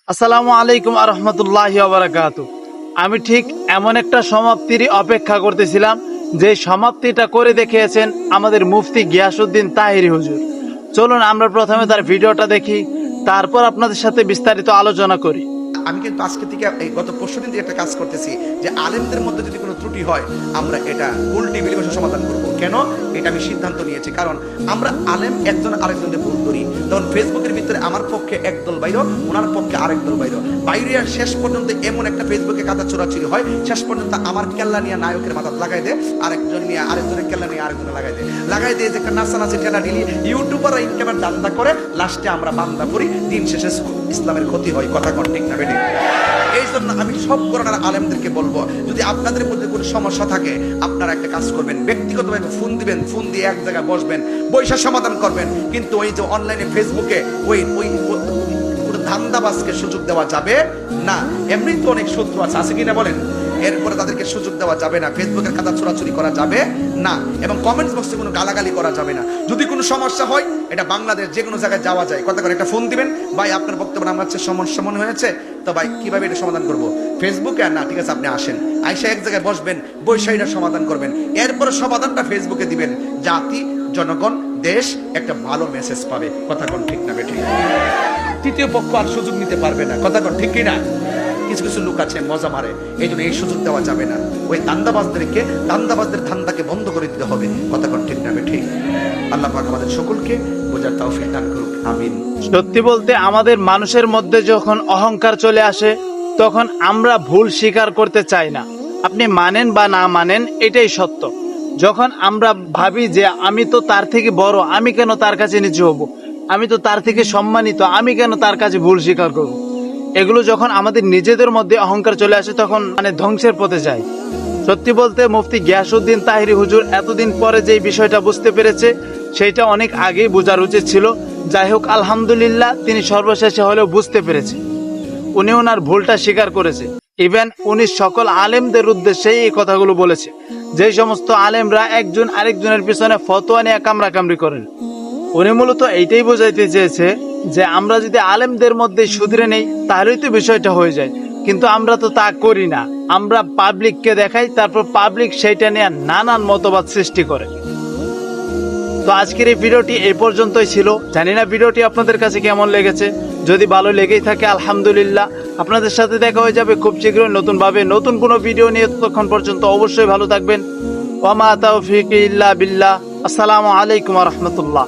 আসসালামু আলাইকুম আরহামতুল্লাহি ওয়াবারাকাতুহু। আমি ঠিক এমন একটা সমাপ্তির অপেক্ষা করতেছিলাম যে সমাপ্তিটা করে দেখিয়েছেন আমাদের মুফতি গিয়াসউদ্দিন তাহিরি হুজুর। চলুন আমরা প্রথমে তার ভিডিওটা দেখি, তারপর আপনাদের সাথে বিস্তারিত আলোচনা করি। আমি কিন্তু আজকে থেকে গত পরশুদিন থেকে একটা কাজ করতেছি যে আলেমদের মধ্যে যদি কোনো ত্রুটি হয় আমরা এটা উল্টি বিলিভাষা সমাধান করব। কেন এটা আমি সিদ্ধান্ত নিয়েছি, কারণ আমরা আলেম একজন আরেকজনকে ভুল করি। তখন ফেসবুকের ভিতরে আমার পক্ষে একদল বাইর, ওনার পক্ষে আরেক দল বাইর, বাইরে শেষ পর্যন্ত এমন একটা ফেসবুকে কাদা চোরাচুরি হয়, শেষ পর্যন্ত আমার কেল্লা নিয়ে নায়কের মাথা লাগাই দেয়, আরেকজন নিয়ে আরেকজনের কেল্লা নিয়ে আরেকজনে লাগাই দেয় যে একটা নাচানাচি ঠেলা ঢিলি ইউটিউবার ইনকামের দান্দা করে, লাস্টে আমরা বান্দা করি, দিন শেষে ইসলামের ক্ষতি হয়। কথা কন ঠিক না বেঠিক? এই জন্য আমি সব করোনার আলেমদেরকে বলবো, যদি আপনাদের মধ্যে কোনো সমস্যা থাকে আপনারা একটা কাজ করবেন, ব্যক্তিগতভাবে ফোন দিবেন, ফোন দিয়ে এক জায়গায় বসবেন, বৈশা সমাধান করবেন। কিন্তু ওই যে অনলাইনে ফেসবুকে ওই ওই ধান্দাবাজকে সুযোগ দেওয়া যাবে না। এমনি তো অনেক শত্রু আছে কিনা বলেন? এরপরে তাদেরকে সুযোগ দেওয়া যাবে না, ফেসবুকের খাতা চোরাচুরি করা যাবে না, এবং কমেন্টস বক্সে কোনো গালাগালি করা যাবে না। যদি কোনো সমস্যা হয় এটা বাংলাদেশ যে কোনো জায়গায় যাওয়া যায়, কথা করে একটা ফোন দিবেন, ভাই আপনার বক্তব্য আমার হচ্ছে সমস্যা মনে হয়েছে তো ভাই কিভাবে এটা সমাধান করব, ফেসবুকে আর না, ঠিক আছে আপনি আসেন, আইসা এক জায়গায় বসবেন, বৈশা এটা সমাধান করবেন, এরপরে সমাধানটা ফেসবুকে দিবেন, জাতি জনগণ দেশ একটা ভালো মেসেজ পাবে। কথা কোন ঠিক না বেঠিক? তৃতীয় পক্ষ আর সুযোগ নিতে পারবে না। কথা কোন ঠিক কিনা? কিছু কিছু লোক আছে মজা মারে, এই জন্য এই সুযোগ দেওয়া যাবে না। ওই দান্দাবাজদের ধান্দাকে বন্ধ করে দিতে হবে। কথা কোন ঠিক না বেঠিক? আল্লাহ পাক আমাদের সকলকে বোঝার তৌফিক দান করুক, আমিন। সত্যি বলতে আমাদের মানুষের মধ্যে যখন অহংকার চলে আসে তখন আমরা ভুল স্বীকার করতে চাই না। আপনি মানেন বা না মানেন এটাই সত্য। যখন আমরা ভাবি যে আমি তো তার থেকে বড়, আমি কেন তার কাছে নিচু হব, আমি তো তার থেকে সম্মানিত, আমি কেন তার কাছে ভুল স্বীকার করব, এগুলো যখন আমাদের নিজেদের মধ্যে অহংকার চলে আসে তখন ধ্বংসের পথে যায়। সত্যি বলতে মুফতি গিয়াসউদ্দিন তাহিরি হুজুর এতদিন পরে যে বিষয়টা বুঝতে পেরেছে সেইটা অনেক আগেই বোঝার উচিত ছিল। যাই হোক আলহামদুলিল্লাহ তিনি সর্বশেষে হলেও বুঝতে পেরেছে, উনি ওনার ভুলটা স্বীকার করেছে। ইভেন উনি সকল আলেমদের উদ্দেশ্যে এই কথাগুলো বলেছে, যে সমস্ত আলেমরা একজন আরেকজনের পিছনে ফতোয়া নিয়ে কামড়াকামড়ি করেন। উনি মূলত এইটাই বোঝাইতে চেয়েছে যে আমরা যদি আলেমদের মধ্যে শুধরে নেই তাহলেই তো বিষয়টা হয়ে যায়, কিন্তু আমরা তো তা করি না। আমরা পাবলিককে দেখাই, তারপর পাবলিক সেইটা নিয়ে নানান মতবাদ সৃষ্টি করে। তো আজকের এই ভিডিওটি এই পর্যন্তই ছিল। জানি না ভিডিওটি আপনাদের কাছে কেমন লেগেছে। যদি ভালো লেগেই থাকে আলহামদুলিল্লাহ, আপনাদের সাথে দেখা হয়ে যাবে খুব শীঘ্রই নতুনভাবে নতুন কোনো ভিডিও নিয়ে। ততক্ষণ পর্যন্ত অবশ্যই ভালো থাকবেন। ওয়া মা তাওফীকি ইল্লা বিল্লাহ। আসসালামু আলাইকুম ওয়া রাহমাতুল্লাহ।